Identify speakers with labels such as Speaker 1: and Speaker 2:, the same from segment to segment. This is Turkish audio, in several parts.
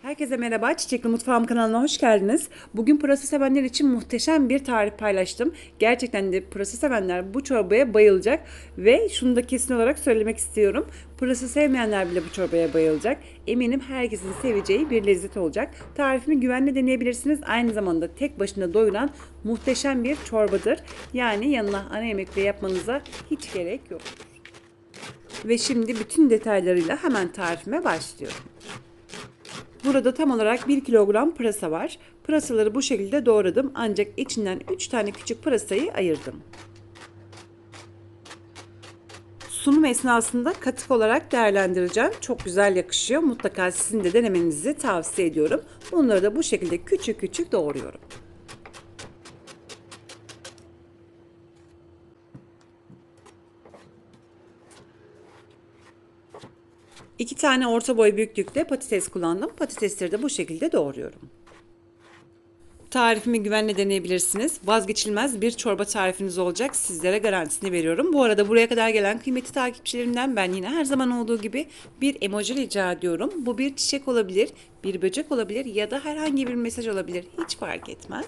Speaker 1: Herkese merhaba, Çiçekli Mutfağım kanalına hoş geldiniz. Bugün pırasa sevenler için muhteşem bir tarif paylaştım. Gerçekten de pırasa sevenler bu çorbaya bayılacak ve şunu da kesin olarak söylemek istiyorum. Pırasa sevmeyenler bile bu çorbaya bayılacak. Eminim herkesin seveceği bir lezzet olacak. Tarifimi güvenle deneyebilirsiniz. Aynı zamanda tek başına doyuran muhteşem bir çorbadır. Yani yanına ana yemekle yapmanıza hiç gerek yok. Ve şimdi bütün detaylarıyla hemen tarifime başlıyorum. Burada tam olarak 1 kilogram pırasa var. Pırasaları bu şekilde doğradım ancak içinden 3 tane küçük pırasayı ayırdım. Sunum esnasında katık olarak değerlendireceğim. Çok güzel yakışıyor. Mutlaka sizin de denemenizi tavsiye ediyorum. Bunları da bu şekilde küçük küçük doğruyorum. 2 tane orta boy büyüklükte patates kullandım. Patatesleri de bu şekilde doğruyorum. Tarifimi güvenle deneyebilirsiniz. Vazgeçilmez bir çorba tarifiniz olacak. Sizlere garantisini veriyorum. Bu arada buraya kadar gelen kıymetli takipçilerimden ben yine her zaman olduğu gibi bir emoji rica ediyorum. Bu bir çiçek olabilir, bir böcek olabilir ya da herhangi bir mesaj olabilir. Hiç fark etmez.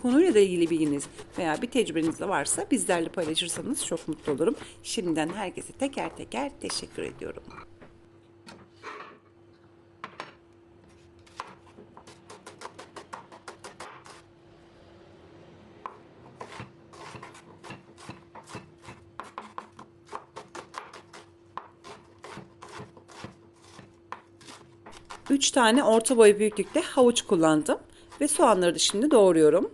Speaker 1: Konuyla da ilgili bilginiz veya bir tecrübeniz de varsa bizlerle paylaşırsanız çok mutlu olurum. Şimdiden herkese teker teker teşekkür ediyorum. 3 tane orta boy büyüklükte havuç kullandım. Ve soğanları da şimdi doğruyorum.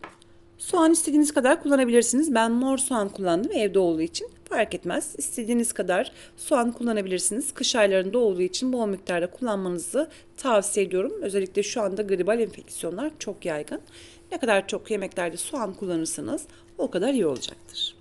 Speaker 1: Soğan istediğiniz kadar kullanabilirsiniz. Ben mor soğan kullandım evde olduğu için. Fark etmez. İstediğiniz kadar soğan kullanabilirsiniz. Kış aylarında olduğu için bol miktarda kullanmanızı tavsiye ediyorum. Özellikle şu anda gribal enfeksiyonlar çok yaygın. Ne kadar çok yemeklerde soğan kullanırsanız o kadar iyi olacaktır.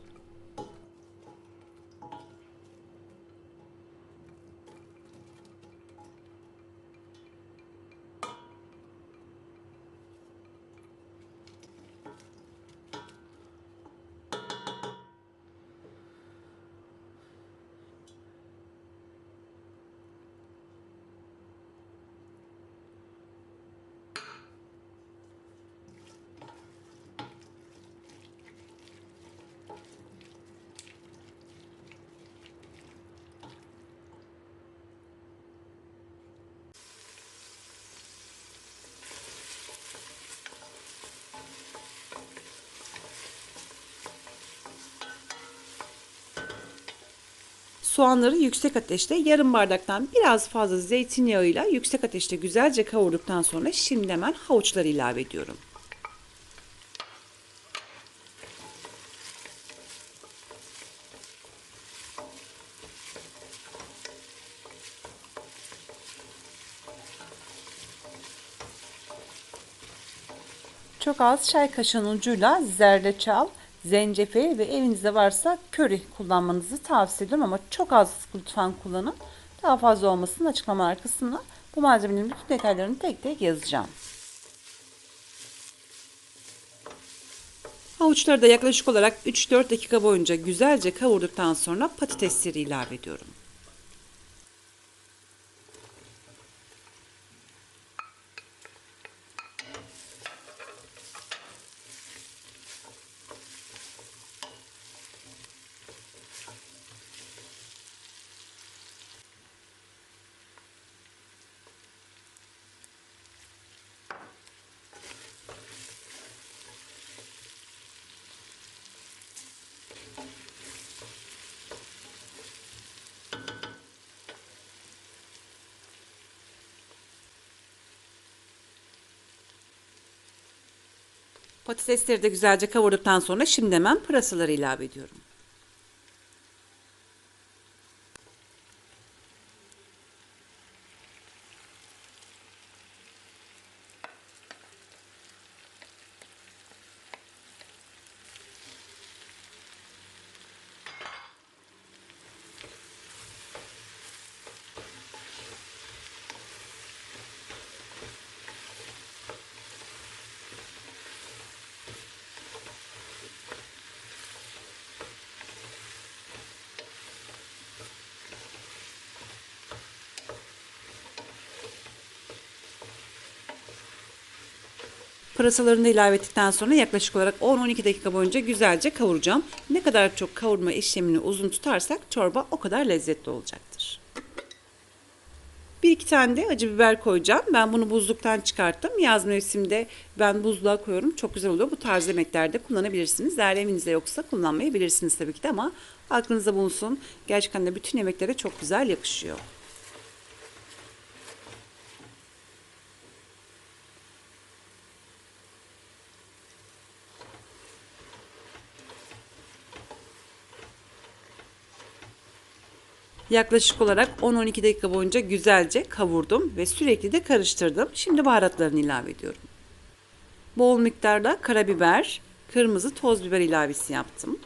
Speaker 1: Soğanları yüksek ateşte yarım bardaktan biraz fazla zeytinyağıyla yüksek ateşte güzelce kavurduktan sonra şimdi hemen havuçları ilave ediyorum. Çok az çay kaşığının ucuyla zerdeçal, zencefil ve evinizde varsa köri kullanmanızı tavsiye ederim ama çok az lütfen kullanın. Daha fazla olmasının açıklamalar kısmına bu malzemelerin bütün detaylarını tek tek yazacağım. Havuçları da yaklaşık olarak 3-4 dakika boyunca güzelce kavurduktan sonra patatesleri ilave ediyorum. Patatesleri de güzelce kavurduktan sonra şimdi hemen pırasaları ilave ediyorum. Pırasalarını da ilave ettikten sonra yaklaşık olarak 10-12 dakika boyunca güzelce kavuracağım. Ne kadar çok kavurma işlemini uzun tutarsak çorba o kadar lezzetli olacaktır. Bir iki tane de acı biber koyacağım. Ben bunu buzluktan çıkarttım. Yaz mevsiminde ben buzluğa koyuyorum. Çok güzel oluyor. Bu tarz yemeklerde kullanabilirsiniz. Eğer evinizde yoksa kullanmayabilirsiniz tabii ki de ama aklınızda bulunsun. Gerçekten de bütün yemeklere çok güzel yakışıyor. Yaklaşık olarak 10-12 dakika boyunca güzelce kavurdum ve sürekli de karıştırdım. Şimdi baharatlarını ilave ediyorum. Bol miktarda karabiber, kırmızı toz biber ilavesi yaptım.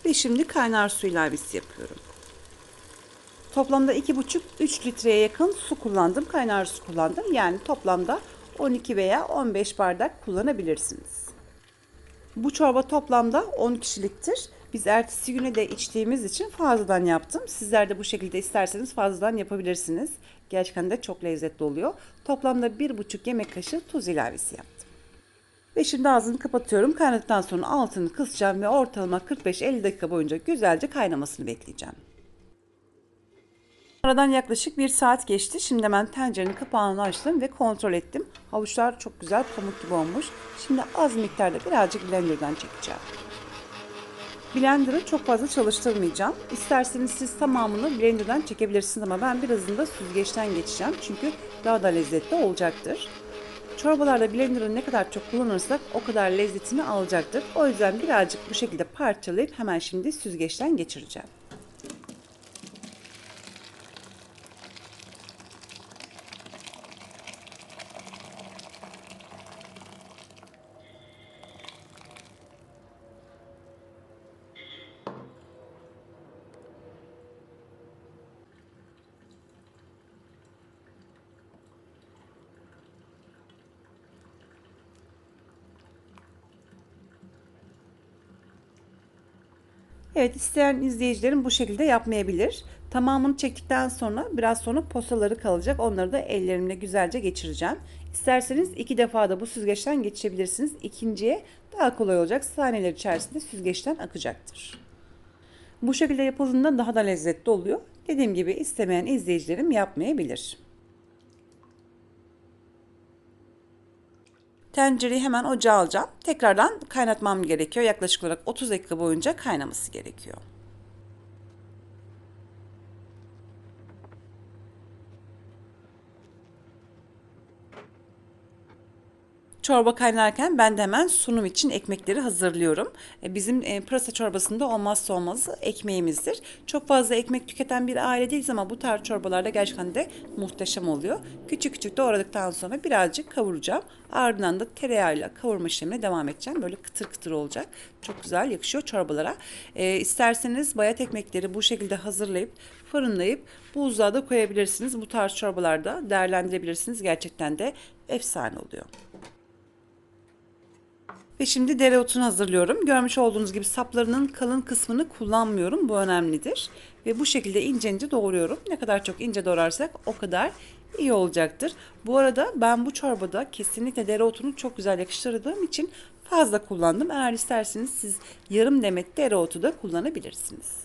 Speaker 1: Ve şimdi kaynar su ilavesi yapıyorum. Toplamda 2,5-3 litreye yakın su kullandım. Kaynar su kullandım. Yani toplamda 12 veya 15 bardak kullanabilirsiniz. Bu çorba toplamda 10 kişiliktir. Biz ertesi güne de içtiğimiz için fazladan yaptım. Sizler de bu şekilde isterseniz fazladan yapabilirsiniz. Gerçekten de çok lezzetli oluyor. Toplamda 1,5 yemek kaşığı tuz ilavesi yaptım. Ve şimdi ağzını kapatıyorum. Kaynadıktan sonra altını kısacağım ve ortalama 45-50 dakika boyunca güzelce kaynamasını bekleyeceğim. Aradan yaklaşık 1 saat geçti. Şimdi hemen tencerenin kapağını açtım ve kontrol ettim. Havuçlar çok güzel pamuk gibi olmuş. Şimdi az miktarda birazcık blenderdan çekeceğim. Blender'ı çok fazla çalıştırmayacağım. İsterseniz siz tamamını blenderdan çekebilirsiniz ama ben birazını da süzgeçten geçeceğim. Çünkü daha da lezzetli olacaktır. Çorbalarda blender'ı ne kadar çok kullanırsak o kadar lezzetini alacaktır. O yüzden birazcık bu şekilde parçalayıp hemen şimdi süzgeçten geçireceğim. Evet, isteyen izleyicilerim bu şekilde yapmayabilir. Tamamını çektikten sonra biraz sonra posaları kalacak. Onları da ellerimle güzelce geçireceğim. İsterseniz 2 defa da bu süzgeçten geçirebilirsiniz. İkinciye daha kolay olacak. Saniyeler içerisinde süzgeçten akacaktır. Bu şekilde yapıldığında daha da lezzetli oluyor. Dediğim gibi istemeyen izleyicilerim yapmayabilir. Tencereyi hemen ocağa alacağım. Tekrardan kaynatmam gerekiyor. Yaklaşık olarak 30 dakika boyunca kaynaması gerekiyor. Çorba kaynarken ben de hemen sunum için ekmekleri hazırlıyorum. Bizim pırasa çorbasında olmazsa olmazı ekmeğimizdir. Çok fazla ekmek tüketen bir aile değiliz ama bu tarz çorbalarda gerçekten de muhteşem oluyor. Küçük küçük doğradıktan sonra birazcık kavuracağım. Ardından da tereyağıyla kavurma işlemine devam edeceğim. Böyle kıtır kıtır olacak. Çok güzel yakışıyor çorbalara. İsterseniz bayat ekmekleri bu şekilde hazırlayıp fırınlayıp buzluğa da koyabilirsiniz. Bu tarz çorbalarda değerlendirebilirsiniz. Gerçekten de efsane oluyor. Ve şimdi dereotunu hazırlıyorum. Görmüş olduğunuz gibi saplarının kalın kısmını kullanmıyorum. Bu önemlidir. Ve bu şekilde ince ince doğruyorum. Ne kadar çok ince doğrarsak o kadar iyi olacaktır. Bu arada ben bu çorbada kesinlikle dereotunu çok güzel yakıştırdığım için fazla kullandım. Eğer isterseniz siz yarım demet dereotu da kullanabilirsiniz.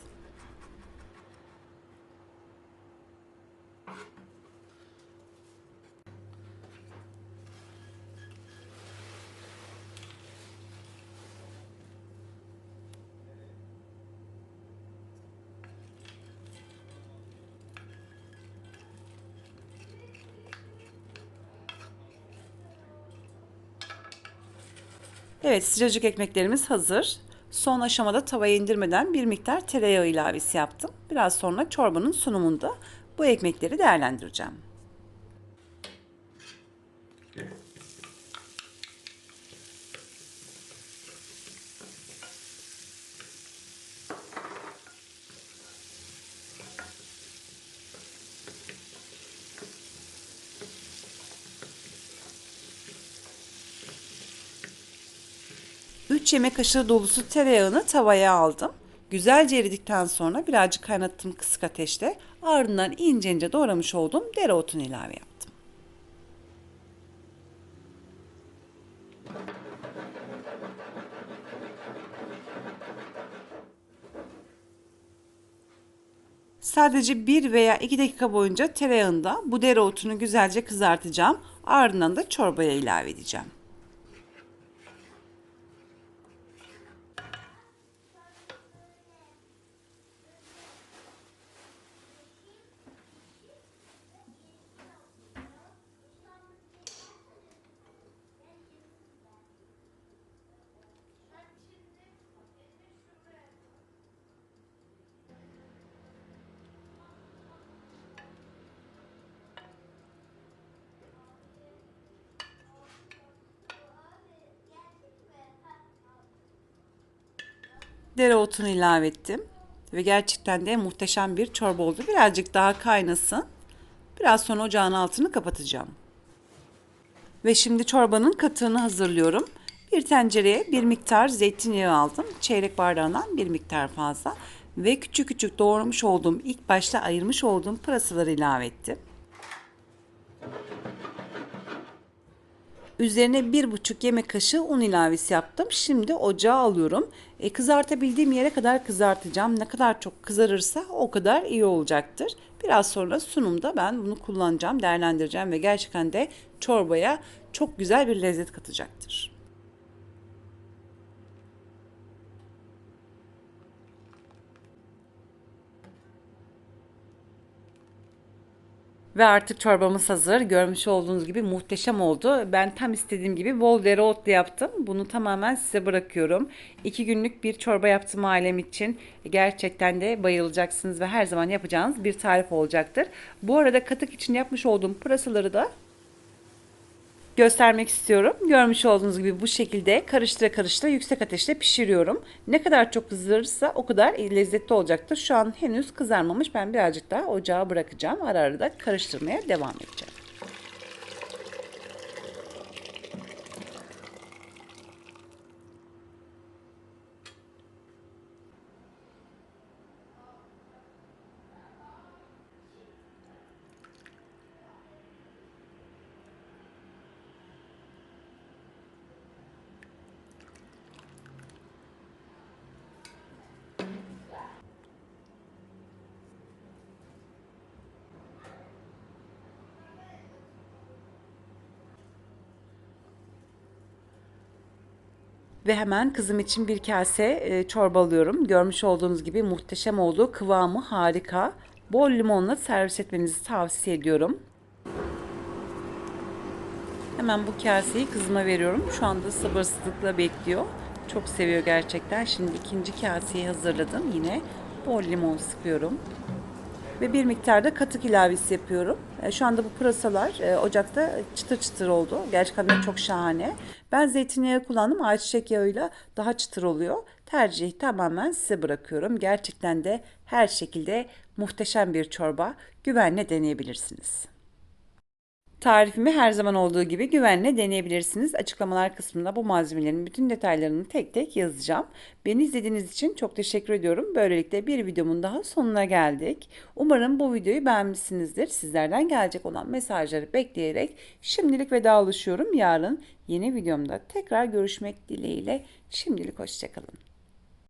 Speaker 1: Evet, sıcacık ekmeklerimiz hazır. Son aşamada tavaya indirmeden bir miktar tereyağı ilavesi yaptım. Biraz sonra çorbanın sunumunda bu ekmekleri değerlendireceğim. 3 yemek kaşığı dolusu tereyağını tavaya aldım. Güzelce eridikten sonra birazcık kaynattım kısık ateşte. Ardından ince ince doğramış olduğum dereotunu ilave yaptım. Sadece 1 veya 2 dakika boyunca tereyağında bu dereotunu güzelce kızartacağım. Ardından da çorbaya ilave edeceğim. Dereotunu ilave ettim. Ve gerçekten de muhteşem bir çorba oldu. Birazcık daha kaynasın. Biraz sonra ocağın altını kapatacağım. Ve şimdi çorbanın katığını hazırlıyorum. Bir tencereye bir miktar zeytinyağı aldım. Çeyrek bardağından bir miktar fazla. Ve küçük küçük doğramış olduğum, ilk başta ayırmış olduğum pırasaları ilave ettim. Üzerine 1,5 yemek kaşığı un ilavesi yaptım. Şimdi ocağa alıyorum. Kızartabildiğim yere kadar kızartacağım. Ne kadar çok kızarırsa o kadar iyi olacaktır. Biraz sonra sunumda ben bunu kullanacağım, değerlendireceğim ve gerçekten de çorbaya çok güzel bir lezzet katacaktır. Ve artık çorbamız hazır. Görmüş olduğunuz gibi muhteşem oldu. Ben tam istediğim gibi bol dereotlu yaptım. Bunu tamamen size bırakıyorum. 2 günlük bir çorba yaptım ailem için. Gerçekten de bayılacaksınız ve her zaman yapacağınız bir tarif olacaktır. Bu arada katık için yapmış olduğum pırasaları da göstermek istiyorum. Görmüş olduğunuz gibi bu şekilde karıştıra karıştıra yüksek ateşte pişiriyorum. Ne kadar çok kızarırsa o kadar lezzetli olacaktır. Şu an henüz kızarmamış. Ben birazcık daha ocağa bırakacağım. Ara ara da karıştırmaya devam edeceğim. Ve hemen kızım için bir kase çorba alıyorum. Görmüş olduğunuz gibi muhteşem oldu. Kıvamı harika. Bol limonla servis etmenizi tavsiye ediyorum. Hemen bu kaseyi kızıma veriyorum. Şu anda sabırsızlıkla bekliyor. Çok seviyor gerçekten. Şimdi ikinci kaseyi hazırladım. Yine bol limon sıkıyorum. Ve bir miktar da katık ilavesi yapıyorum. Şu anda bu pırasalar ocakta çıtır çıtır oldu. Gerçekten de çok şahane. Ben zeytinyağı kullandım. Ayçiçek yağıyla daha çıtır oluyor. Tercihi tamamen size bırakıyorum. Gerçekten de her şekilde muhteşem bir çorba. Güvenle deneyebilirsiniz. Tarifimi her zaman olduğu gibi güvenle deneyebilirsiniz. Açıklamalar kısmında bu malzemelerin bütün detaylarını tek tek yazacağım. Beni izlediğiniz için çok teşekkür ediyorum. Böylelikle bir videomun daha sonuna geldik. Umarım bu videoyu beğenmişsinizdir. Sizlerden gelecek olan mesajları bekleyerek şimdilik vedalaşıyorum. Yarın yeni videomda tekrar görüşmek dileğiyle. Şimdilik hoşçakalın.